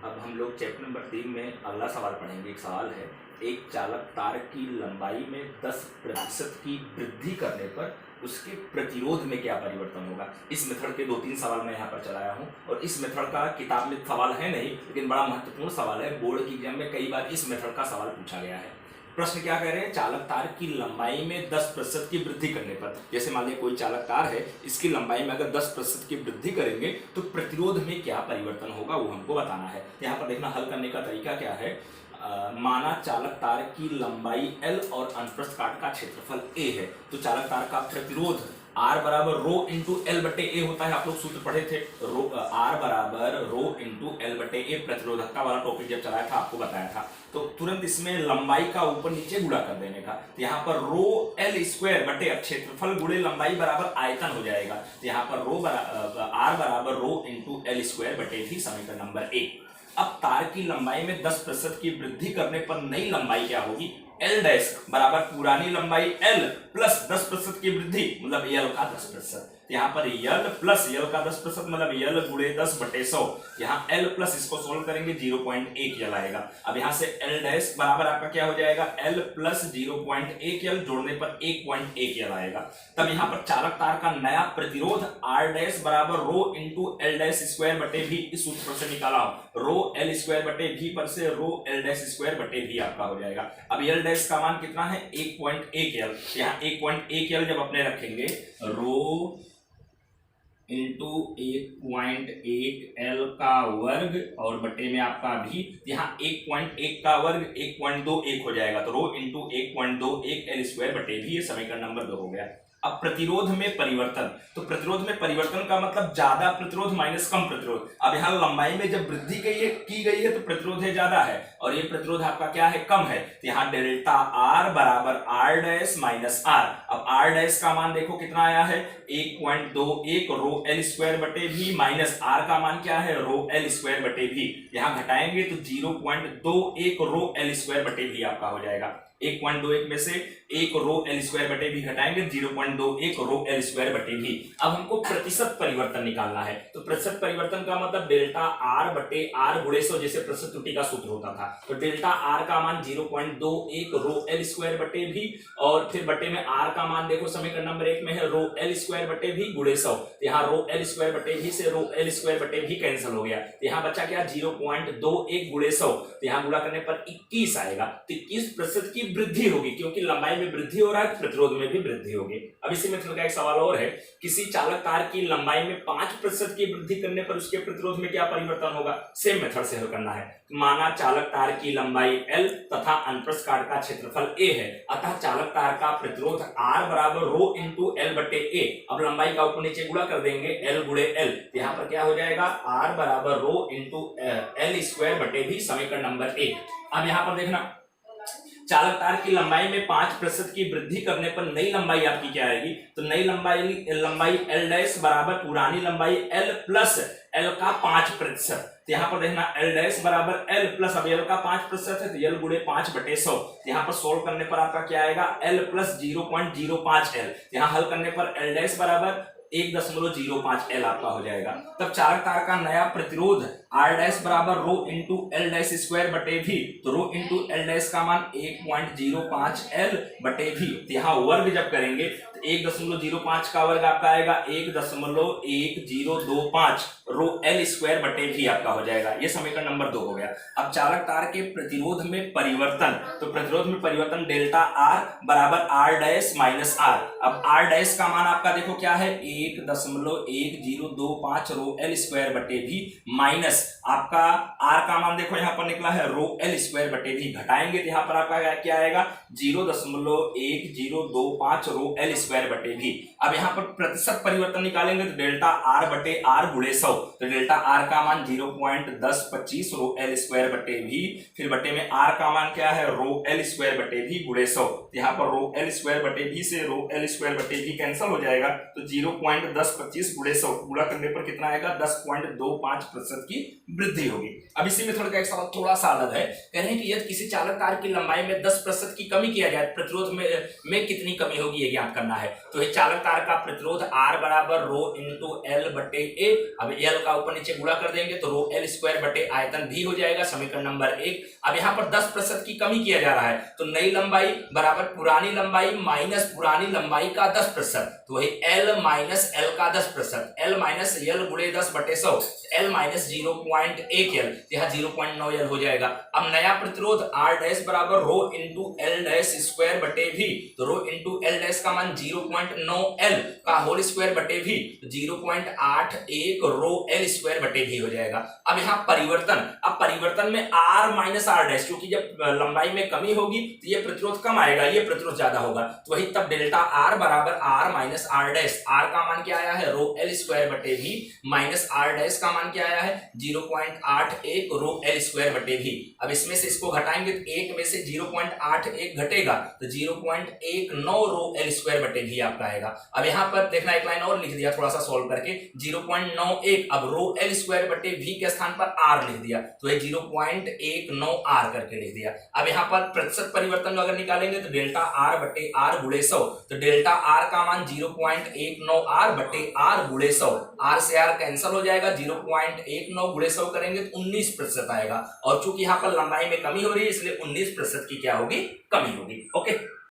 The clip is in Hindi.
अब हम लोग चैप्टर नंबर 3 में अगला सवाल पढ़ेंगे। एक सवाल है, एक चालक तार की लंबाई में 10% की वृद्धि करने पर उसके प्रतिरोध में क्या परिवर्तन होगा। इस मेथड के 2-3 सवाल मैं यहाँ पर चलाया हूँ और इस मेथड का किताब में सवाल है नहीं, लेकिन बड़ा महत्वपूर्ण सवाल है। बोर्ड की एग्जाम में कई बार इस मेथड का सवाल पूछा गया है। प्रश्न क्या कह रहे हैं, चालक तार की लंबाई में 10% की वृद्धि करने पर, जैसे मान लीजिए कोई चालक तार है, इसकी लंबाई में अगर 10% की वृद्धि करेंगे तो प्रतिरोध में क्या परिवर्तन होगा वो हमको बताना है। यहाँ पर देखना हल करने का तरीका क्या है। माना चालक तार की लंबाई L और अनुप्रस्थ काट का क्षेत्रफल A है, तो चालक तार का प्रतिरोध R बराबर रो इंटू एल बटे ए होता है। आप लोग सूत्र पढ़े थे, R बराबर रो इंटू एल बटे ए, प्रतिरोधकता वाला टॉपिक जब चलाया था आपको बताया था। तो तुरंत इसमें लंबाई का ऊपर नीचे गुणा कर देने का, तो यहाँ पर रो एल स्क्वायर बटे क्षेत्रफल गुणे लंबाई बराबर आयतन हो जाएगा। तो यहाँ पर R बराबर रो इंटू एल स्क्वायर बटे भी समीकरण नंबर 1। अब तार की लंबाई में 10% की वृद्धि करने पर नई लंबाई क्या होगी, L डैश बराबर पुरानी लंबाई L प्लस 10% की वृद्धि मतलब L का 10%। यहाँ पर L प्लस L का 10% मतलब L गुणे 10 बटे 100। यहाँ L प्लस इसको सोल्व करेंगे 0.1 L आएगा। अब यहाँ से L डैश बराबर आपका क्या हो जाएगा, L प्लस 0.1 L जोड़ने पर 1.1 L आएगा। तब यहाँ पर चालक तार का नया प्रतिरोध R डैश बराबर rho into L dash square बटे भी, इस सूत्र से निकाला हो, रो एल स्क्वायर बटे भी पर से रो एल डैश स्क्वायर बटे भी आपका हो जाएगा। अब एल डैश का मान कितना है, 1.1 L। यहाँ 1.1 L जब अपने रखेंगे, रो इंटू 1.1 L का वर्ग और बटे में आपका भी, यहाँ 1.1 का वर्ग 1.21 हो जाएगा, तो रो इंटू 1.21 L स्क्वायर बटे भी, ये समीकरण नंबर 2 हो गया। अब प्रतिरोध में परिवर्तन, तो प्रतिरोध में परिवर्तन का मतलब ज्यादा प्रतिरोध माइनस कम प्रतिरोध। अब यहाँ लंबाई में जब वृद्धि की गई है तो प्रतिरोध है ज्यादा है और ये प्रतिरोध आपका क्या है, कम है। तो यहाँ डेल्टा R बराबर R डैश माइनस R। अब R डैश का मान देखो कितना आया है, 1.21 रो एल स्क्वायर बटे भी माइनस R का मान क्या है, रो एल स्क्वायर बटे भी। यहाँ घटाएंगे तो 0.21 रो एल स्क्वायर बटे भी आपका हो जाएगा। 1.21 में से 1 रो एल स्क्वायर बटे भी घटाएंगे 0.21 रो एल स्क्वायर बटे भी। अब हमको प्रतिशत परिवर्तन निकालना है, तो प्रतिशत परिवर्तन का मतलब डेल्टा R बटे R गुणे 100, जैसे प्रतिशत त्रुटि का सूत्र होता था। तो डेल्टा R का मान 0.21 रो एल स्क्वायर बटे भी और फिर बटे में R का मान देखो समीकरण नंबर 1 में है रो एल स्क्वायर बटे भी गुणे 100। यहाँ रो एल स्क्वायर बटे भी से रो एल स्क्वायर बटे भी कैंसिल हो गया, यहाँ बचा क्या 0.21 गुणे 100। यहाँ गुणा करने पर 21 आएगा। तो 21% की वृद्धि होगी, क्योंकि लंबाई में वृद्धि हो रहा है, प्रतिरोध में भी वृद्धि होगी। अब इसी मेथड का एक सवाल और है, किसी चालक तार की लंबाई में 5% की वृद्धि करने पर उसके प्रतिरोध में क्या परिवर्तन होगा। सेम मेथड से हल करना है। माना चालक तार की लंबाई L तथा अनुप्रस्थ काट का क्षेत्रफल A है, अतः चालक तार का प्रतिरोध R बराबर रो इंटू एल बटे ए। अब लंबाई का ऊपर नीचे गुणा कर देंगे L गुणे L, यहाँ पर क्या हो जाएगा, R बराबर रो इंटू एल स्क्वायर बटे भी, समीकरण नंबर 1। अब यहाँ पर देखना, चालक तार की लंबाई में 5% की वृद्धि करने पर नई लंबाई आपकी क्या आएगी, तो नई लंबाई L डैश बराबर पुरानी लंबाई L प्लस L का 5%। तो यहाँ पर देखना L डैश बराबर L प्लस, अब L का 5% है तो L गुणे 5 बटे 100। यहाँ पर सोल्व करने पर आपका क्या आएगा, L प्लस 0.05 L। यहाँ हल करने पर L डैश बराबर 1.05 L आपका हो जाएगा। तब चालक तार का नया प्रतिरोध R डैश बराबर rho into L dash square बटे भी, तो रो इंटू एल डैश का मान 1.05 L बटे भी। तो यहाँ वर्ग जब करेंगे तो 1.05 का वर्ग आपका आएगा 1.1025 रो एल स्क्वायर बटे भी आपका हो जाएगा। ये समीकरण नंबर 2 हो गया। अब चालक तार के प्रतिरोध में परिवर्तन, तो प्रतिरोध में परिवर्तन डेल्टा R बराबर R डैश माइनस R। अब R डैश का मान आपका देखो क्या है, 1.1025 रो एल स्क्वायर बटे भी माइनस आपका R का मान देखो यहाँ पर निकला है रो एल स्क्वायर बटे भी, घटाएंगे तो यहाँ पर आपका क्या आएगा 0.1025 रो एल स्क्वायर बटे भी। अब यहाँ पर प्रतिशत परिवर्तन निकालेंगे तो डेल्टा R बटे R गुणे 100, तो डेल्टा R का मान 0.1025 रो एल स्क्वायर बटे भी, फिर बटे में R का मान क्या है, रो एल स्क्वायर बटे भी गुणे 100। यहाँ पर रो एल स्क्वायर बटे भी से रो एल स्क्वायर बटे भी कैंसिल हो जाएगा, तो 0.1025 गुणे 100 गुणा करने पर कितना आएगा, 10.25% की वृद्धि होगी। अब इसी मेथड का एक सवाल थोड़ा सा अलग है, कह रहे हैं कि यदि किसी चालक तार की लंबाई में 10% की कमी किया जाए, प्रतिरोध में कितनी कमी होगी ये ज्ञात करना है। तो ये चालक तार का प्रतिरोध R बराबर रो इंटू एल बटे ए। अब एल का ऊपर नीचे गुणा कर देंगे तो रो एल स्क्वायर बटे आयतन भी हो जाएगा, समीकरण नंबर 1। अब यहाँ पर 10% की कमी किया जा रहा है, तो नई लंबाई बराबर पुरानी लंबाई माइनस पुरानी लंबाई का 10%, तो वही एल माइनस एल का 10%, एल माइनस एल गुणे 10 बटे 100, एल माइनस 0.1 एल, यहाँ 0.9 एल हो जाएगा। अब नया प्रतिरोध R डैश बराबर rho into L dash square बटे भी, तो रो इंटू एल डैश का मान 0.9 एल का होल स्क्वायर बटे भी, तो 0.81 रो एल स्क्वायर बटे भी हो जाएगा। अब यहाँ परिवर्तन, अब परिवर्तन में R माइनस R डैश, क्योंकि जब लंबाई में कमी होगी तो ये प्रतिरोध कम आएगा, ये प्रतिरोध ज्यादा होगा, तो वही तब डेल्टा R बराबर R minus R dash, R का मान क्या आया है रो एल स्क्वायर बटे भी, माइनस R डैश का मान क्या आया है 0.81 रो एल स्क्वायर बटे भी। अब इसमें से इसको घटाएंगे तो 1 में से 0.81 घटेगा तो 0.19 रो एल स्क्वायर बटे भी आपका आएगा। अब यहाँ पर देखना एक लाइन और लिख दिया थोड़ा सा सोल्व करके, 0.91, अब रो एल स्क्वायर बटे भी के स्थान पर R लिख दिया, तो ये 0.19 R करके लिख दिया। अब यहाँ पर प्रतिशत परिवर्तन अगर निकालेंगे तो डेल्टा R बटे R गुणे 100, तो डेल्टा R का मान 0.19 R बटे R गुणे 100, R से R कैंसिल हो जाएगा, 0.19 गुणे 100 करेंगे तो 19% आएगा, और चूंकि यहाँ पर लंबाई में कमी हो रही है इसलिए 19% की क्या होगी, कमी होगी। ओके।